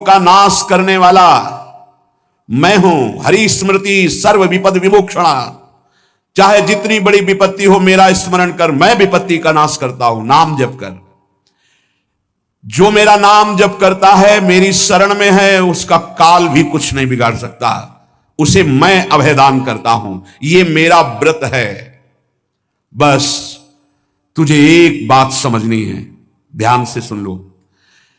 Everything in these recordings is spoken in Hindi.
का नाश करने वाला मैं हूं। हरि स्मृति सर्व विपद विमोक्षणा। चाहे जितनी बड़ी विपत्ति हो मेरा स्मरण कर, मैं विपत्ति का नाश करता हूं। नाम जप कर। जो मेरा नाम जप करता है, मेरी शरण में है, उसका काल भी कुछ नहीं बिगाड़ सकता। उसे मैं अभयदान करता हूं। यह मेरा व्रत है। बस तुझे एक बात समझनी है, ध्यान से सुन लो।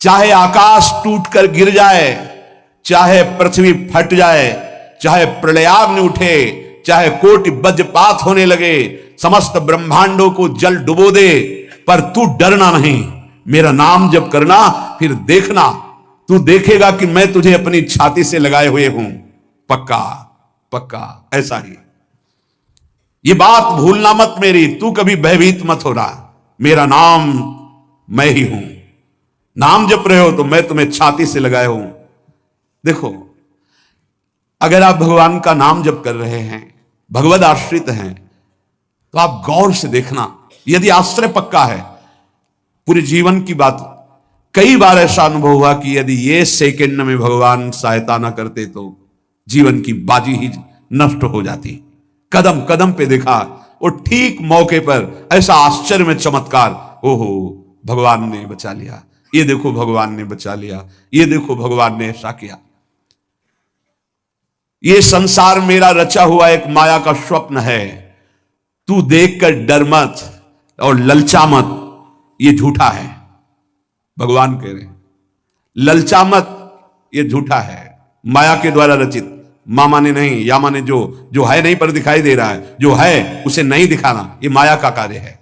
चाहे आकाश टूटकर गिर जाए, चाहे पृथ्वी फट जाए, चाहे प्रलयाग्नि उठे, चाहे कोटि वज्रपात होने लगे, समस्त ब्रह्मांडों को जल डुबो दे, पर तू डरना नहीं। मेरा नाम जप करना, फिर देखना, तू देखेगा कि मैं तुझे अपनी छाती से लगाए हुए हूं। पक्का पक्का ऐसा ही। ये बात भूलना मत मेरी। तू कभी भयभीत मत हो रहा। मेरा नाम मैं ही हूं। नाम जप रहे हो तो मैं तुम्हें छाती से लगाए हूं। देखो, अगर आप भगवान का नाम जप कर रहे हैं, भगवद आश्रित हैं, तो आप गौर से देखना। यदि आश्रय पक्का है, पूरे जीवन की बात, कई बार ऐसा अनुभव हुआ कि यदि ये सेकंड में भगवान सहायता ना करते तो जीवन की बाजी ही नष्ट हो जाती। कदम कदम पे देखा, और ठीक मौके पर ऐसा आश्चर्य में चमत्कार, ओहो भगवान ने बचा लिया, ये देखो भगवान ने बचा लिया, ये देखो भगवान ने ऐसा किया। ये संसार मेरा रचा हुआ एक माया का स्वप्न है। तू देखकर डर मत और ललचा मत, ये झूठा है। भगवान कह रहे हैं ललचा मत, ये झूठा है, माया के द्वारा रचित। मामा ने नहीं, यामा ने जो है नहीं पर दिखाई दे रहा है, जो है उसे नहीं दिखाना, ये माया का कार्य है।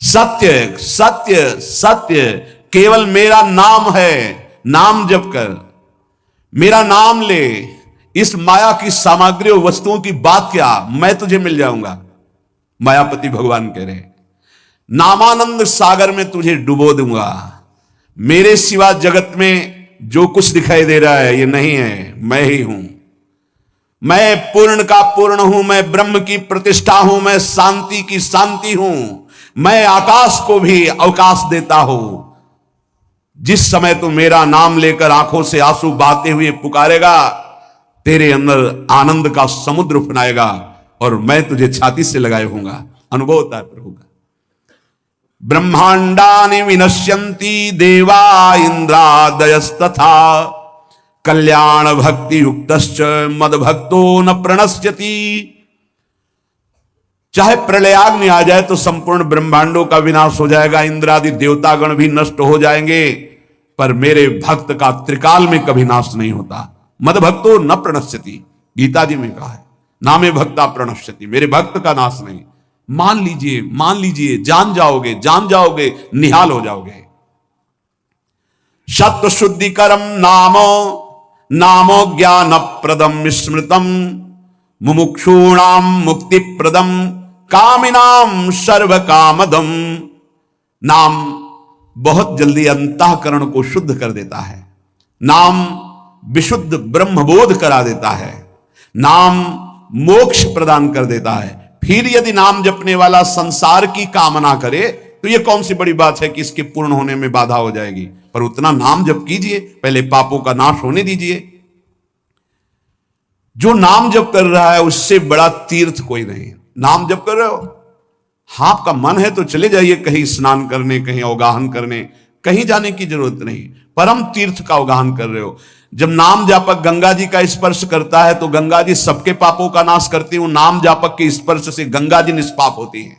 सत्य सत्य सत्य केवल मेरा नाम है। नाम जप कर, मेरा नाम ले। इस माया की सामग्री और वस्तुओं की बात क्या, मैं तुझे मिल जाऊंगा। मायापति भगवान कह रहे हैं नामानंद सागर में तुझे डुबो दूंगा। मेरे सिवा जगत में जो कुछ दिखाई दे रहा है ये नहीं है, मैं ही हूं। मैं पूर्ण का पूर्ण हूं, मैं ब्रह्म की प्रतिष्ठा हूं, मैं शांति की शांति हूं। मैं आकाश को भी अवकाश देता हूं। जिस समय तू मेरा नाम लेकर आंखों से आंसू बहाते हुए पुकारेगा, तेरे अंदर आनंद का समुद्र उफनाएगा और मैं तुझे छाती से लगाए होऊंगा। अनुभव होता है प्रभु का। ब्रह्मांडानि विनश्यन्ति देवा इंद्रादयस्तथा कल्याण भक्ति युक्तश्च मद भक्तो न प्रणश्यति। चाहे प्रलयाग्नि आ जाए तो संपूर्ण ब्रह्मांडों का विनाश हो जाएगा, इंद्रादि देवतागण भी नष्ट हो जाएंगे, पर मेरे भक्त का त्रिकाल में कभी नाश नहीं होता। मद भक्तो न प्रणश्यति, गीता जी में कहा है नामे भक्ता प्रणश्यति, मेरे भक्त का नाश नहीं। मान लीजिए, जान जाओगे, निहाल हो जाओगे। सत्व शुद्धिकरम नामो ज्ञान प्रदम स्मृतम मुमुक्षूणाम मुक्ति प्रदम कामिनाम सर्व कामदम। नाम बहुत जल्दी अंतःकरण को शुद्ध कर देता है। नाम विशुद्ध ब्रह्मबोध करा देता है। नाम मोक्ष प्रदान कर देता है। फिर यदि नाम जपने वाला संसार की कामना करे तो यह कौन सी बड़ी बात है कि इसके पूर्ण होने में बाधा हो जाएगी। पर उतना नाम जप कीजिए, पहले पापों का नाश होने दीजिए। जो नाम जप कर रहा है उससे बड़ा तीर्थ कोई नहीं। नाम जप कर रहे हो, आपका मन है तो चले जाइए कहीं स्नान करने, कहीं अवगाहन करने, कहीं जाने की जरूरत नहीं। परम तीर्थ का अवगाहन कर रहे हो। जब नाम जापक गंगा जी का स्पर्श करता है तो गंगा जी सबके पापों का नाश करती हूं। नाम जापक के स्पर्श से गंगा जी निष्पाप होती है।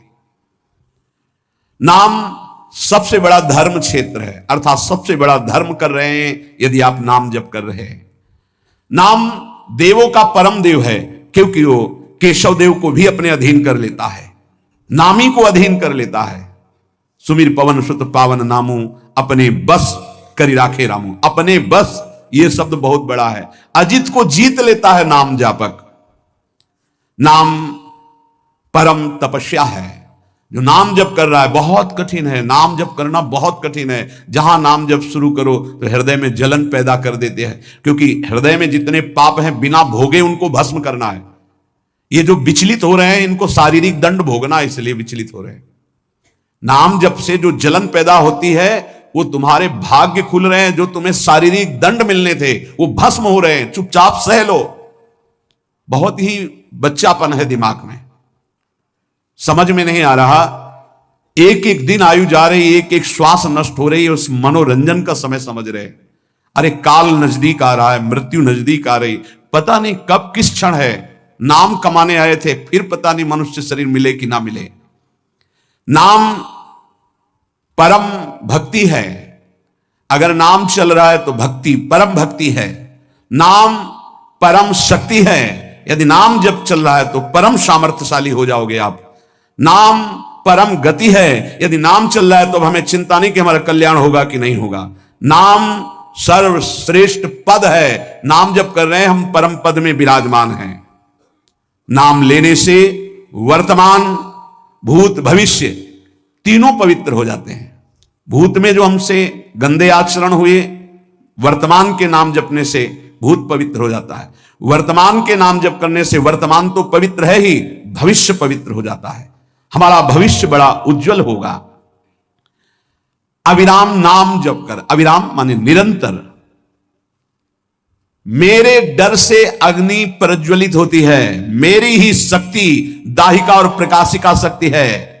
नाम सबसे बड़ा धर्म क्षेत्र है, अर्थात सबसे बड़ा धर्म कर रहे हैं यदि आप नाम जप कर रहे हैं। नाम देवों का परम देव है, क्योंकि वो केशव देव को भी अपने अधीन कर लेता है, नामी को अधीन कर लेता है। सुमिर पवन सुत पावन नामू अपने बस करी राखे रामू। अपने बस, यह शब्द बहुत बड़ा है। अजित को जीत लेता है नाम जापक। नाम परम तपस्या है। जो नाम जप कर रहा है बहुत कठिन है। नाम जप करना बहुत कठिन है। जहां नाम जप शुरू करो तो हृदय में जलन पैदा कर देते हैं, क्योंकि हृदय में जितने पाप हैं बिना भोगे उनको भस्म करना है। ये जो विचलित हो रहे हैं इनको शारीरिक दंड भोगना, इसलिए विचलित हो रहे हैं। नाम जप से जो जलन पैदा होती है वो तुम्हारे भाग्य खुल रहे हैं, जो तुम्हें शारीरिक दंड मिलने थे वो भस्म हो रहे हैं, चुपचाप सह लो। बहुत ही बच्चापन है दिमाग में, समझ में नहीं आ रहा। एक एक दिन आयु जा रही, एक एक श्वास नष्ट हो रही है, उस मनोरंजन का समय समझ रहे। अरे काल नजदीक आ रहा है, मृत्यु नजदीक आ रही, पता नहीं कब किस क्षण है। नाम कमाने आए थे, फिर पता नहीं मनुष्य शरीर मिले कि ना मिले। नाम परम भक्ति है, अगर नाम चल रहा है तो भक्ति परम भक्ति है। नाम परम शक्ति है, यदि नाम जब चल रहा है तो परम सामर्थ्यशाली हो जाओगे आप। नाम परम गति है, यदि नाम चल रहा है तो हमें चिंता नहीं कि हमारा कल्याण होगा कि नहीं होगा। नाम सर्वश्रेष्ठ पद है, नाम जब कर रहे हैं हम परम पद में विराजमान हैं। नाम लेने से वर्तमान भूत भविष्य तीनों पवित्र हो जाते हैं। भूत में जो हमसे गंदे आचरण हुए, वर्तमान के नाम जपने से भूत पवित्र हो जाता है। वर्तमान के नाम जप करने से वर्तमान तो पवित्र है ही, भविष्य पवित्र हो जाता है। हमारा भविष्य बड़ा उज्जवल होगा। अविराम नाम जप कर, अविराम माने निरंतर। मेरे डर से अग्नि प्रज्वलित होती है, मेरी ही शक्ति दाहिका और प्रकाशिका शक्ति है।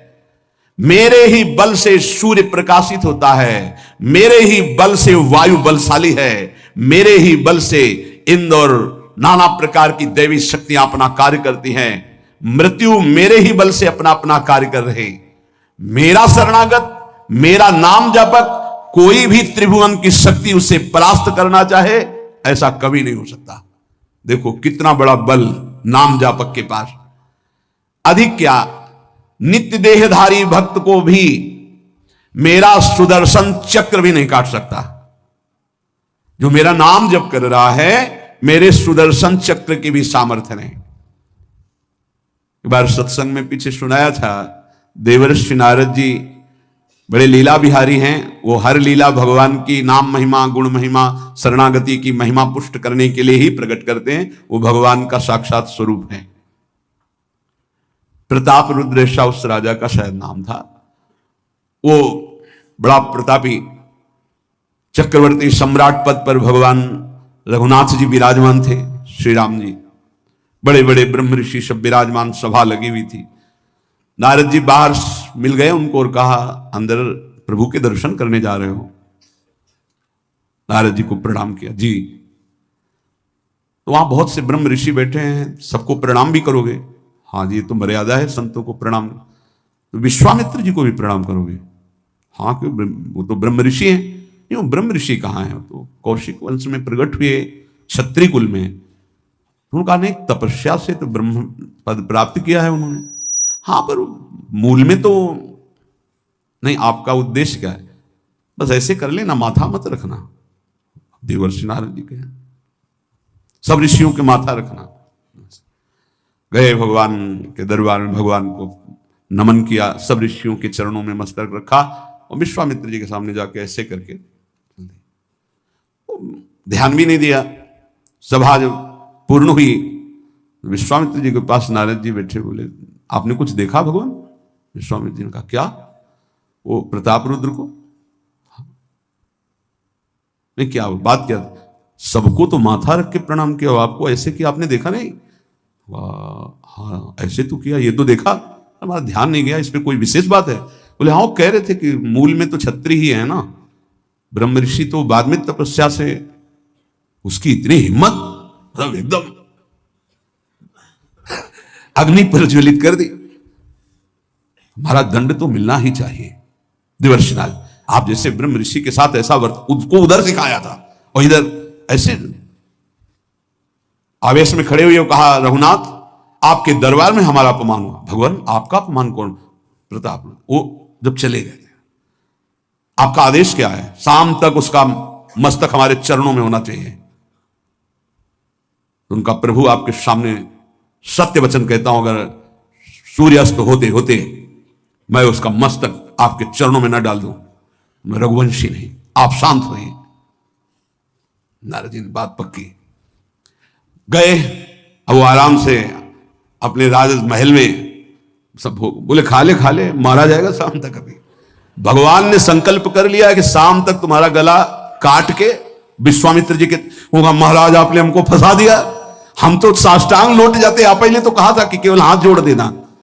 मेरे ही बल से सूर्य प्रकाशित होता है, मेरे ही बल से वायु बलशाली है, मेरे ही बल से इंद्र और नाना प्रकार की दैवी शक्तियां अपना कार्य करती हैं। मृत्यु मेरे ही बल से अपना अपना कार्य कर रहे। मेरा शरणागत, मेरा नाम जापक, कोई भी त्रिभुवन की शक्ति उसे परास्त करना चाहे ऐसा कभी नहीं हो सकता। देखो कितना बड़ा बल नाम जापक के पास। अधिक क्या, नित्य देहधारी भक्त को भी मेरा सुदर्शन चक्र भी नहीं काट सकता। जो मेरा नाम जप कर रहा है, मेरे सुदर्शन चक्र की भी सामर्थ्य नहीं। एक बार सत्संग में पीछे सुनाया था, देवर्षि नारद जी बड़े लीला बिहारी हैं। वो हर लीला भगवान की नाम महिमा, गुण महिमा, शरणागति की महिमा पुष्ट करने के लिए ही प्रकट करते हैं। वो भगवान का साक्षात स्वरूप है। प्रताप रुद्र ऐसा उस राजा का शायद नाम था। वो बड़ा प्रतापी चक्रवर्ती सम्राट पद पर भगवान रघुनाथ जी विराजमान थे। श्री राम जी, बड़े बड़े ब्रह्म ऋषि सब विराजमान, सभा लगी हुई थी। नारद जी बाहर मिल गए उनको और कहा, अंदर प्रभु के दर्शन करने जा रहे हो? नारद जी को प्रणाम किया। जी। तो वहां बहुत से ब्रह्म ऋषि बैठे हैं, सबको प्रणाम भी करोगे? हाँ जी, ये तो मर्यादा है संतों को प्रणाम। तो विश्वामित्र जी को भी प्रणाम करोगे? हाँ, क्यों, वो तो ब्रह्म ऋषि हैं। नहीं, ब्रह्म ऋषि कहाँ है? तो कौशिक वंश में प्रकट हुए, क्षत्रिय कुल में। उन्होंने कहा नहीं, तपस्या से तो ब्रह्म पद प्राप्त किया है उन्होंने। हाँ, पर मूल में तो नहीं। आपका उद्देश्य क्या है? बस ऐसे कर लेना, माथा मत रखना। देवर्षि नारद जी के सब ऋषियों के माथा रखना। गए भगवान के दरबार में, भगवान को नमन किया, सब ऋषियों के चरणों में मस्तक रखा और विश्वामित्र जी के सामने जाके ऐसे करके ध्यान भी नहीं दिया। सभा जब पूर्ण हुई, विश्वामित्र जी के पास नारद जी बैठे, बोले आपने कुछ देखा भगवान? विश्वामित्र जी ने कहा क्या? वो प्रताप रुद्र को? नहीं, क्या बात क्या? सबको तो माथा रख के प्रणाम किया, आपको ऐसे किया, आपने देखा नहीं? हाँ, ऐसे तो किया, ये तो देखा, हमारा ध्यान नहीं गया, इस पे कोई विशेष बात है? बोले हाँ, वो कह रहे थे कि मूल में तो क्षत्रिय ही है ना, ब्रह्म ऋषि तो बाद में तपस्या से, उसकी इतनी हिम्मत, मतलब एकदम अग्नि प्रज्वलित कर दी। हमारा दंड तो मिलना ही चाहिए। देवर्षिनाथ, आप जैसे ब्रह्म ऋषि के साथ ऐसा उसको उधर सिखाया था और इधर ऐसे आवेश में खड़े हुए कहा, रघुनाथ आपके दरबार में हमारा अपमान हुआ। भगवान आपका अपमान कौन? प्रताप। वो जब चले गए, आपका आदेश क्या है? शाम तक उसका मस्तक हमारे चरणों में होना चाहिए। उनका प्रभु आपके सामने सत्य वचन कहता हूं, अगर सूर्यास्त होते होते मैं उसका मस्तक आपके चरणों में न डाल दूं, मैं रघुवंशी नहीं। आप शांत होइए। नारद जी ने बात पक्की। गए, अब वो आराम से अपने राज महल में, सब बोले खा ले, मारा जाएगा शाम तक। अभी भगवान ने संकल्प कर लिया कि शाम तक तुम्हारा गला काट के विश्वामित्र जी के होगा, महाराज आपने हमको फंसा दिया, हम तो साष्टांग लौट जाते, आप पहले तो कहा था कि केवल हाथ जोड़ देना।